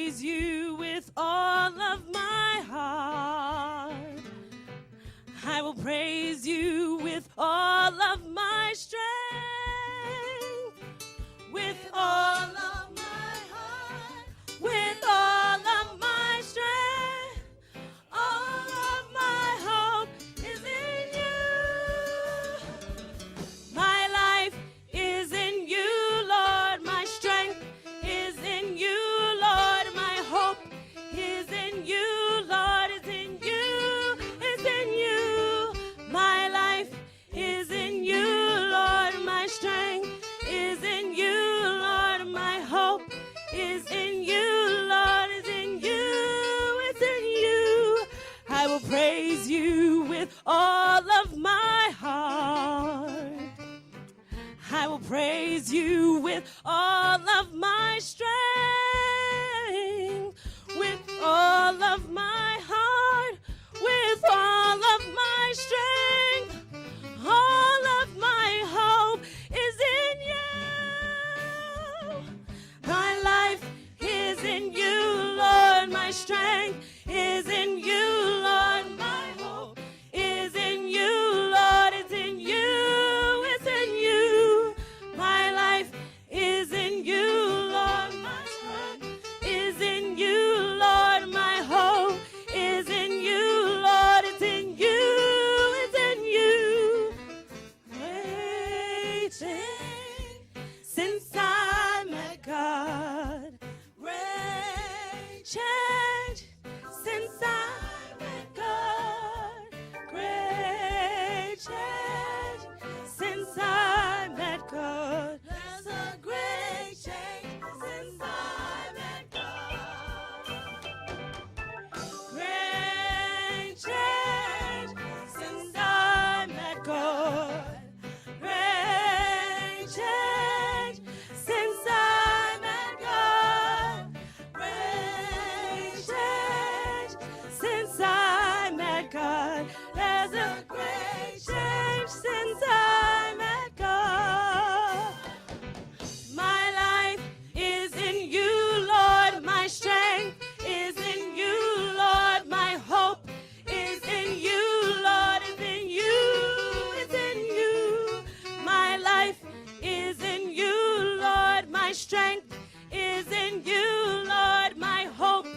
praise you with all of my heart. I will praise you with all of my strength. With all of my heart. With all of my strength. All of my hope is in you. My life is in you, Lord. My strength is in you, Lord. My hope is in you, Lord. It's in you. It's in you. My life is in you, Lord. My strength is in you, Lord. My hope is in you, Lord. It's in you. It's in you. I will praise you with all of my heart. I will praise you with all of my strength. With all of my heart. With all of my strength. All of my hope is in you. My life is in you, Lord. My strength is in you, Lord. My hope is in you, Lord. It's in you. It's in you. My life is in you, Lord. My strength is in you, Lord. My hope is in you, Lord. It's in you. It's in you. Great change since I met God. Great change since I met God. Great change since I met God. There's a great change since I met God. Great change since I met God. Great change since I met God. Great change since I met God. There's a great change since I met God. My life is in you, Lord. My strength is in you, Lord. My hope is in you, Lord. It's in you. It's in you. My life is in you, Lord. My strength is in you, Lord. My hope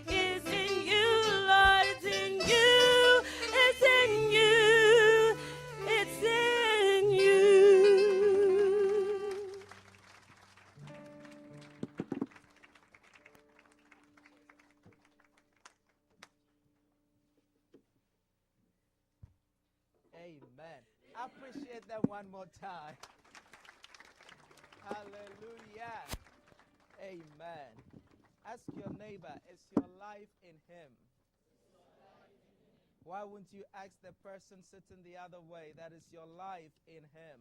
is in you, Lord. It's in you. It's in you. It's in you. Amen. Appreciate that one more time. Hallelujah. Amen. Ask your neighbor, is your life in him? Why wouldn't you ask the person sitting the other way, that is your life in him?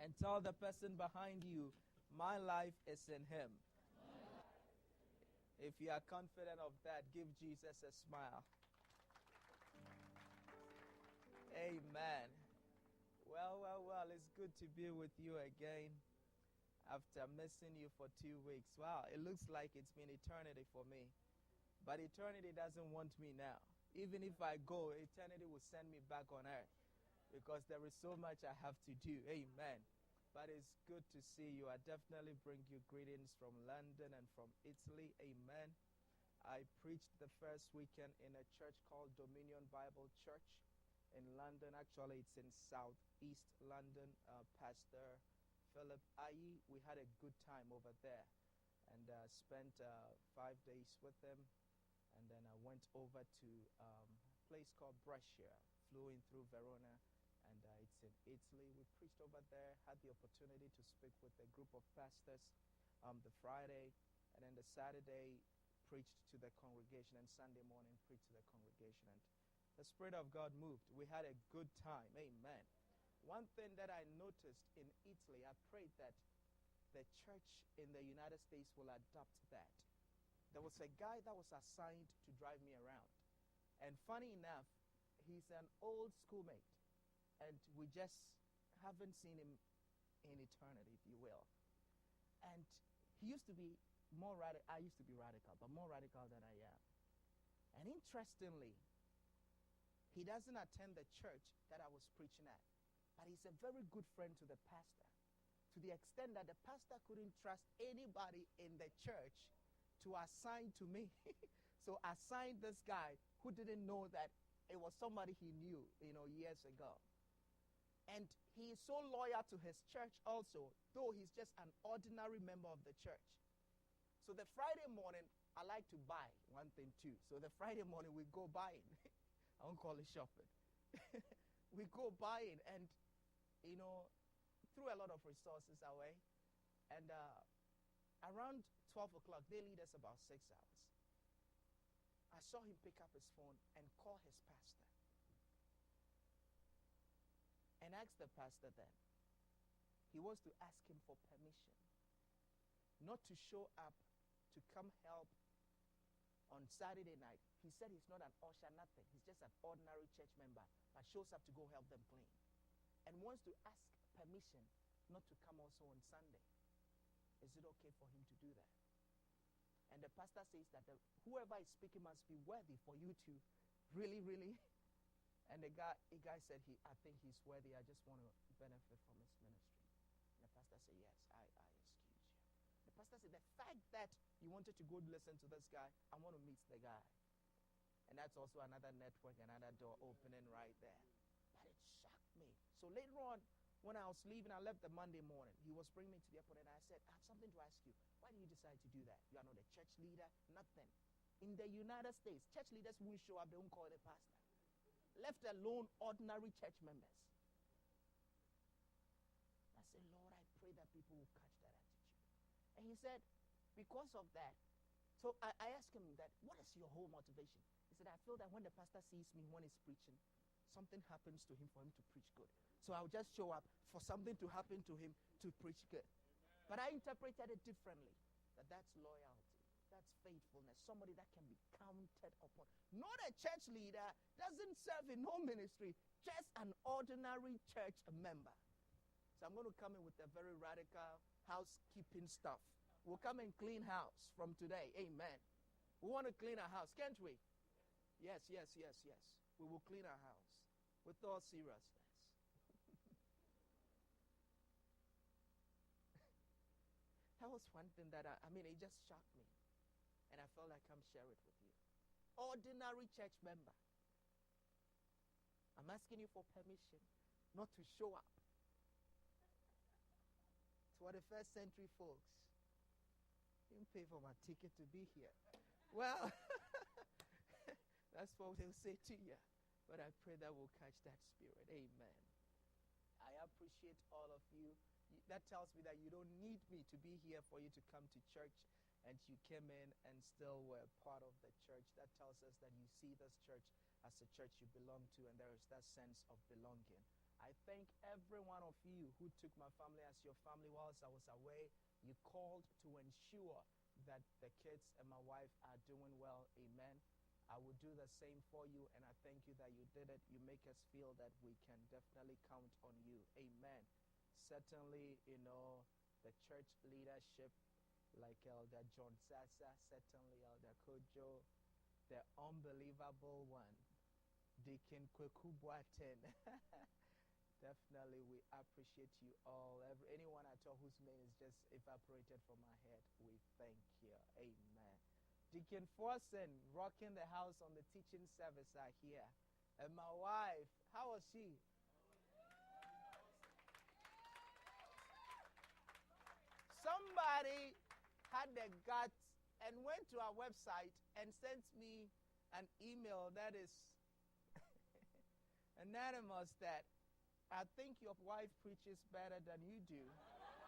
And tell the person behind you, my life is in him. If you are confident of that, give Jesus a smile. Amen. Well, it's good to be with you again after missing you for 2 weeks. Wow, it looks like it's been eternity for me. But eternity doesn't want me now. Even if I go, eternity will send me back on earth because there is so much I have to do. Amen. But it's good to see you. I definitely bring you greetings from London and from Italy. Amen. I preached the first weekend in a church called Dominion Bible Church in London. Actually, it's in southeast London. Pastor Philip Ayi, we had a good time over there and spent 5 days with him. And then I went over to a place called Brescia, flew in through Verona, and it's in Italy. We preached over there, had the opportunity to speak with a group of pastors the Friday, and then the Saturday preached to the congregation, and Sunday morning preached to the congregation. And the Spirit of God moved. We had a good time. Amen. One thing that I noticed in Italy, I prayed that the church in the United States will adopt that. There was a guy that was assigned to drive me around. And funny enough, he's an old schoolmate. And we just haven't seen him in eternity, if you will. And he used to be more radical. I used to be radical, but more radical than I am. And interestingly, he doesn't attend the church that I was preaching at, but he's a very good friend to the pastor, to the extent that the pastor couldn't trust anybody in the church to assign to me. So assigned this guy who didn't know that it was somebody he knew, years ago. And he is so loyal to his church also, though he's just an ordinary member of the church. So the Friday morning, I like to buy one thing too. So the Friday morning, we go buying. I won't call it shopping. We go buying and, threw a lot of resources away. And around 12 o'clock, they lead us about 6 hours. I saw him pick up his phone and call his pastor. And ask the pastor then. He wants to ask him for permission not to show up to come help on Saturday night. He said he's not an usher, nothing. He's just an ordinary church member, but shows up to go help them clean. And wants to ask permission not to come also on Sunday. Is it okay for him to do that? And the pastor says that whoever is speaking must be worthy for you to really. And the guy said, I think he's worthy. I just want to benefit from his ministry. And the pastor said, yes, I excuse you. The pastor said, the fact that you wanted to go listen to this guy, I want to meet the guy. And that's also another network, another door opening right there. But it shocked me. So later on, when I was leaving, I left the Monday morning. He was bringing me to the airport, and I said, I have something to ask you. Why did you decide to do that? You are not a church leader, nothing. In the United States, church leaders won't show up, they won't call the pastor. Left alone ordinary church members. I said, Lord, I pray that people will catch that attitude. And he said, because of that, so I asked him that, what is your whole motivation? He said, I feel that when the pastor sees me when he's preaching, something happens to him for him to preach good. So I'll just show up for something to happen to him to preach good. But I interpreted it differently, that's loyalty. That's faithfulness, somebody that can be counted upon. Not a church leader, doesn't serve in no ministry, just an ordinary church member. So I'm going to come in with a very radical housekeeping stuff. We'll come and clean house from today. Amen. We want to clean our house, can't we? Yes. We will clean our house with all seriousness. That was one thing that it just shocked me. And I felt like I'm sharing it with you. Ordinary church member. I'm asking you for permission not to show up. 21st century folks. You didn't pay for my ticket to be here. Well, that's what they'll say to you. But I pray that we'll catch that spirit. Amen. I appreciate all of you. That tells me that you don't need me to be here for you to come to church. And you came in and still were part of the church. That tells us that you see this church as a church you belong to, and there is that sense of belonging. I thank every one of you who took my family as your family whilst I was away. You called to ensure that the kids and my wife are doing well. Amen. I will do the same for you, and I thank you that you did it. You make us feel that we can definitely count on you. Amen. Certainly, the church leadership, like Elder John Sasa, certainly Elder Kojo, the unbelievable one, Deacon Kweku Boaten. Definitely, we appreciate you all. Anyone at all whose name is just evaporated from my head, we thank you. Amen. Deacon Forsen, rocking the house on the teaching service are here. And my wife, how was she? Somebody had the guts and went to our website and sent me an email that is anonymous that I think your wife preaches better than you do.